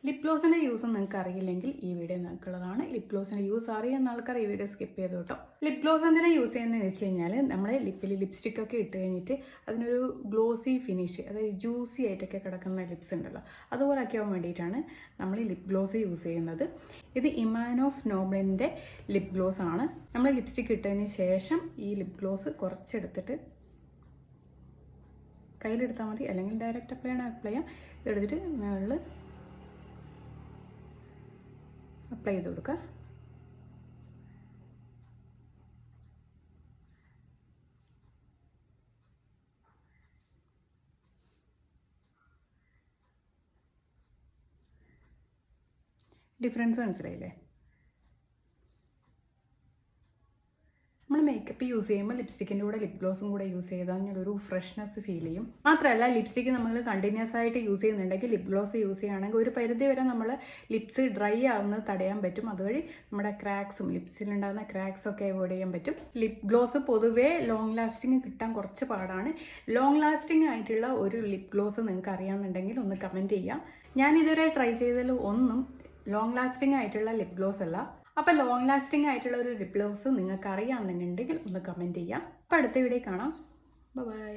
Lip ഗ്ലോസിൻ്റെ use നിങ്ങൾക്ക് അറിയില്ലെങ്കിൽ ഈ വീഡിയോ നിങ്ങൾക്കുള്ളതാണ്. ലിപ് ഗ്ലോസിൻ്റെ യൂസ് അറിയുന്ന ആൾക്കാർ ഈ വീഡിയോ സ്കിപ്പ് ചെയ്തു കേട്ടോ. ലിപ് ഗ്ലോസ് എന്തിനാ യൂസ് ചെയ്യുന്നതെന്ന് വെച്ച് കഴിഞ്ഞാൽ നമ്മൾ ലിപ്പിൽ ലിപ്സ്റ്റിക്കൊക്കെ ഇട്ട് കഴിഞ്ഞിട്ട് അതിനൊരു ഗ്ലോസി ഫിനിഷ്, അതായത് ജ്യൂസി ആയിട്ടൊക്കെ കിടക്കുന്ന ലിപ്സ് ഉണ്ടല്ലോ, അതുപോലൊക്കെ ആവാൻ വേണ്ടിയിട്ടാണ് നമ്മൾ ലിപ് ഗ്ലോസ് യൂസ് ചെയ്യുന്നത്. ഇത് ഇമാനോഫ് നോബ്ലിൻ്റെ ലിപ് ഗ്ലോസ് ആണ്. നമ്മൾ ലിപ്സ്റ്റിക്ക് ഇട്ടതിന് ശേഷം ഈ ലിപ് ഗ്ലോസ് കുറച്ചെടുത്തിട്ട് കയ്യിലെടുത്താൽ മതി, അല്ലെങ്കിൽ ഡയറക്റ്റ് അപ്ലൈ ചെയ്യാം. ഇതെടുത്തിട്ട് മുകളിൽ അപ്ലൈ ചെയ്ത് കൊടുക്കുക. ഡിഫറൻസ് മനസ്സിലായില്ലേ? നമ്മൾ മേക്കപ്പ് യൂസ് ചെയ്യുമ്പോൾ ലിപ്സ്റ്റിക്കിൻ്റെ കൂടെ ലിപ് ഗ്ലോസും കൂടെ യൂസ് ചെയ്താൽ ഒരു ഫ്രഷ്നെസ് ഫീൽ ചെയ്യും. മാത്രമല്ല ലിപ്സ്റ്റിക്ക് നമ്മൾ കണ്ടിന്യൂസ് ആയിട്ട് യൂസ് ചെയ്യുന്നുണ്ടെങ്കിൽ ലിപ് ഗ്ലോസ് യൂസ് ചെയ്യുകയാണെങ്കിൽ ഒരു പരിധി വരെ നമ്മൾ ലിപ്സ് ഡ്രൈ ആവുന്നത് തടയാൻ പറ്റും. അതുവഴി നമ്മുടെ ക്രാക്സും ലിപ്സിലുണ്ടാകുന്ന ക്രാക്സൊക്കെ അവോയ്ഡ് ചെയ്യാൻ പറ്റും. ലിപ് ഗ്ലോസ് പൊതുവേ ലോങ് ലാസ്റ്റിങ് കിട്ടാൻ കുറച്ച് പാടാണ്. ലോങ് ലാസ്റ്റിംഗ് ആയിട്ടുള്ള ഒരു ലിപ് ഗ്ലോസ് നിങ്ങൾക്ക് അറിയാമെന്നുണ്ടെങ്കിൽ ഒന്ന് കമൻറ്റ് ചെയ്യാം. ഞാനിതുവരെ ട്രൈ ചെയ്തതിൽ ഒന്നും ലോങ് ലാസ്റ്റിംഗ് ആയിട്ടുള്ള ലിപ് ഗ്ലോസ് അല്ല. അപ്പോൾ ലോങ് ലാസ്റ്റിംഗ് ആയിട്ടുള്ള ഒരു ലിപ് ഗ്ലോസ് നിങ്ങൾക്ക് അറിയാമെന്നുണ്ടെങ്കിൽ ഒന്ന് കമൻറ്റ് ചെയ്യാം. അപ്പോൾ അടുത്ത വീഡിയോ കാണാം. ബൈ.